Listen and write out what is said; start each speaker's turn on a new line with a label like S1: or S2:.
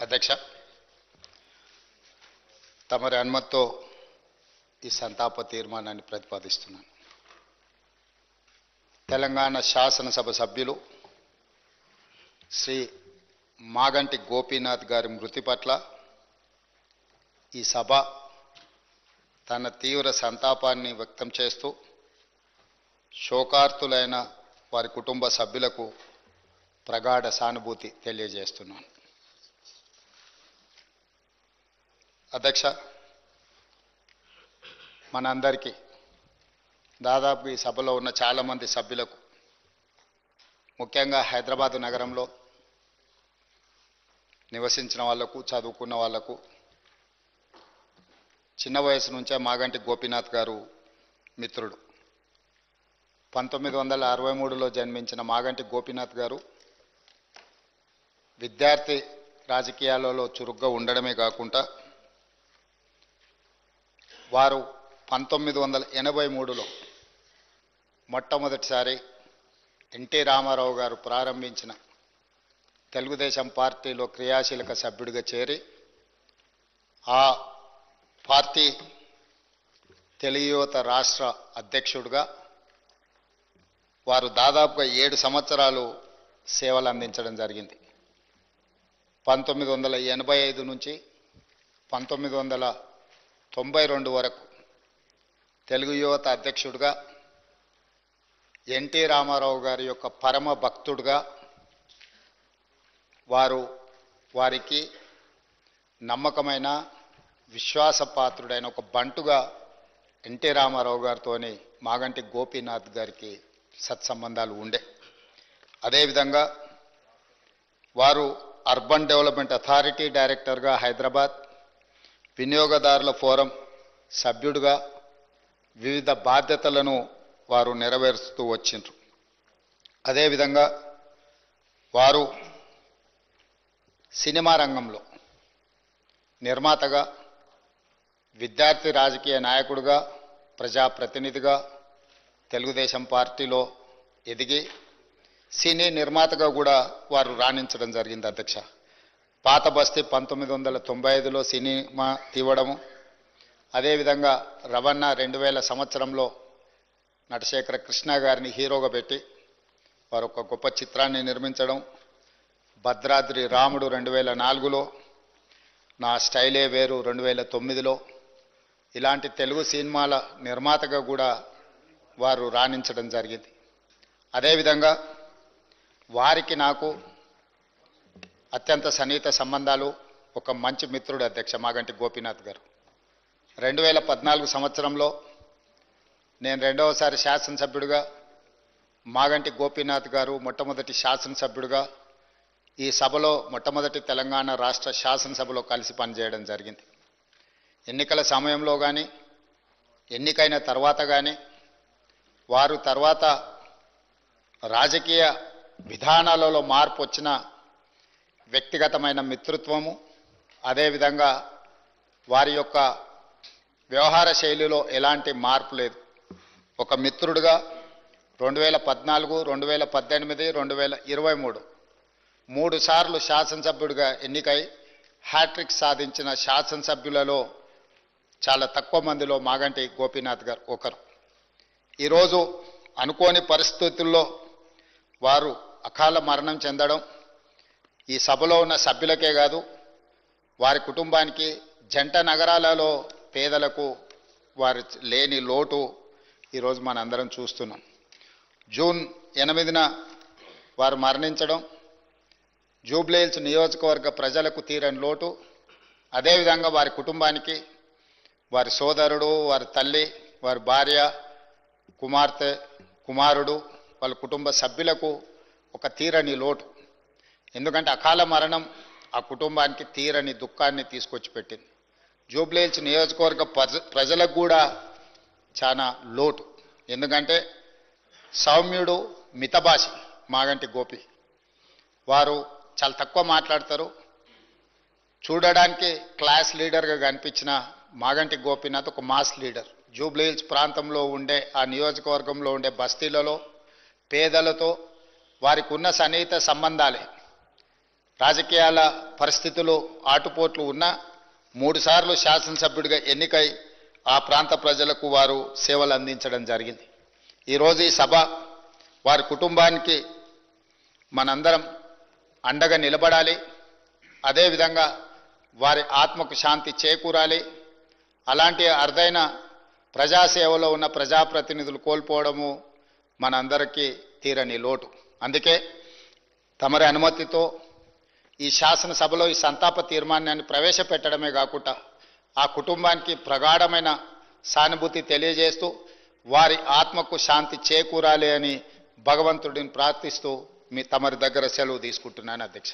S1: అధ్యక్ష, తమరి అనుమతితో ఈ సంతాప తీర్మానాన్ని ప్రతిపాదిస్తున్నాను. తెలంగాణ శాసనసభ సభ్యులు శ్రీ మాగంటి గోపీనాథ్ గారి మృతి పట్ల ఈ సభ తన తీవ్ర సంతాపాన్ని వ్యక్తం చేస్తూ శోకార్తులైన వారి కుటుంబ సభ్యులకు ప్రగాఢ సానుభూతి తెలియజేస్తున్నాను. అధ్యక్ష, మనందరికీ దాదాపు ఈ సభలో ఉన్న చాలామంది సభ్యులకు, ముఖ్యంగా హైదరాబాదు నగరంలో నివసించిన వాళ్లకు, చదువుకున్న వాళ్లకు చిన్న వయసు నుంచే మాగంటి గోపీనాథ్ గారు మిత్రుడు. 1963లో జన్మించిన మాగంటి గోపీనాథ్ గారు విద్యార్థి రాజకీయాలలో చురుగ్గా ఉండడమే కాకుండా వారు 1983లో మొట్టమొదటిసారి ఎన్టీ రామారావు గారు ప్రారంభించిన తెలుగుదేశం పార్టీలో క్రియాశీలక సభ్యుడిగా చేరి ఆ పార్టీ తెలుగు యువత రాష్ట్ర అధ్యక్షుడిగా వారు దాదాపుగా 7 సంవత్సరాలు సేవలు అందించడం జరిగింది. 1985 నుంచి 1992 వరకు తెలుగు యువత అధ్యక్షుడిగా, ఎన్టీ రామారావు గారి యొక్క పరమ భక్తుడిగా, వారికి నమ్మకమైన విశ్వాసపాత్రుడైన ఒక బంటుగా ఎన్టీ రామారావు గారితోని మాగంటి గోపీనాథ్ గారికి సత్సంబంధాలు ఉండే. అదేవిధంగా వారు అర్బన్ డెవలప్మెంట్ అథారిటీ డైరెక్టర్గా హైదరాబాద్, వినియోగదారుల ఫోరం సభ్యుడిగా వివిధ బాధ్యతలను వారు నెరవేరుస్తూ వచ్చిండ్రు. అదేవిధంగా వారు సినిమా రంగంలో నిర్మాతగా, విద్యార్థి రాజకీయ నాయకుడిగా, ప్రజాప్రతినిధిగా తెలుగుదేశం పార్టీలో ఎదిగి సినీ నిర్మాతగా కూడా వారు రాణించడం జరిగింది. అధ్యక్ష, పాత బస్తీ 1995లో సినిమా తీవడము, అదేవిధంగా రవణ 2000 సంవత్సరంలో నటశేఖర కృష్ణ గారిని హీరోగా పెట్టి వారు ఒక గొప్ప చిత్రాన్ని నిర్మించడం, భద్రాద్రి రాముడు 2004లో, నా స్టైలే వేరు 2009లో ఇలాంటి తెలుగు సినిమాల నిర్మాతగా కూడా వారు రాణించడం జరిగింది. అదేవిధంగా వారికి నాకు అత్యంత సన్నిహిత సంబంధాలు, ఒక మంచి మిత్రుడు అధ్యక్ష మాగంటి గోపీనాథ్ గారు. 2014 సంవత్సరంలో నేను రెండవసారి శాసనసభ్యుడిగా, మాగంటి గోపీనాథ్ గారు మొట్టమొదటి శాసనసభ్యుడిగా ఈ సభలో మొట్టమొదటి తెలంగాణ రాష్ట్ర శాసనసభలో కలిసి పనిచేయడం జరిగింది. ఎన్నికల సమయంలో కానీ, ఎన్నికైన తర్వాత కానీ, వారు తర్వాత రాజకీయ విధానాలలో మార్పు వచ్చిన వ్యక్తిగతమైన మిత్రత్వము, అదేవిధంగా వారి యొక్క వ్యవహార శైలిలో ఎలాంటి మార్పు లేదు. ఒక మిత్రుడిగా 2014, 2018, 2023 3 సార్లు శాసనసభ్యుడిగా ఎన్నికై హ్యాట్రిక్ సాధించిన శాసనసభ్యులలో చాలా తక్కువ మందిలో మాగంటి గోపీనాథ్ గారు ఒకరు. ఈరోజు అనుకోని పరిస్థితుల్లో వారు అకాల మరణం చెందడం ఈ సభలో ఉన్న సభ్యులకే కాదు, వారి కుటుంబానికి, జంట నగరాలలో పేదలకు వారి లేని లోటు ఈరోజు మనందరం చూస్తున్నాం. జూన్ 8న వారు మరణించడం జూబ్లీహిల్స్ నియోజకవర్గ ప్రజలకు తీరని లోటు. అదేవిధంగా వారి కుటుంబానికి, వారి సోదరుడు, వారి తల్లి, వారి భార్య, కుమార్తె, కుమారుడు, వాళ్ళ కుటుంబ సభ్యులకు ఒక తీరని లోటు. ఎందుకంటే అకాల మరణం ఆ కుటుంబానికి తీరని దుఃఖాన్ని తీసుకొచ్చి పెట్టింది. జూబ్లీహిల్స్ నియోజకవర్గ ప్రజలకు కూడా చాలా లోటు. ఎందుకంటే సౌమ్యుడు, మితభాషి మాగంటి గోపి. వారు చాలా తక్కువ మాట్లాడతారు. చూడడానికి క్లాస్ లీడర్గా కనిపించిన మాగంటి గోపీనాథ్ ఒక మాస్ లీడర్. జూబ్లీహిల్స్ ప్రాంతంలో ఉండే, ఆ నియోజకవర్గంలో ఉండే బస్తీలలో పేదలతో వారికి ఉన్న సన్నిహిత సంబంధాలే రాజకీయాల పరిస్థితులు ఆటుపోట్లు ఉన్నా 3 సార్లు శాసనసభ్యుడిగా ఎన్నికై ఆ ప్రాంత ప్రజలకు వారు సేవలు అందించడం జరిగింది. ఈరోజు ఈ సభ వారి కుటుంబానికి మనందరం అండగా నిలబడాలి. అదేవిధంగా వారి ఆత్మకు శాంతి చేకూరాలి. అలాంటి అరుదైన ప్రజాసేవలో ఉన్న ప్రజాప్రతినిధులు కోల్పోవడము మనందరికీ తీరని లోటు. అందుకే తమరి అనుమతితో ఈ శాసనసభలో ఈ సంతాప తీర్మానాన్ని ప్రవేశపెట్టడమే కాకుండా ఆ కుటుంబానికి ప్రగాఢమైన సానుభూతి తెలియజేస్తూ వారి ఆత్మకు శాంతి చేకూరాలి అని భగవంతుడిని ప్రార్థిస్తూ తమరి దగ్గర సెలవు తీసుకుంటున్నాను అధ్యక్ష.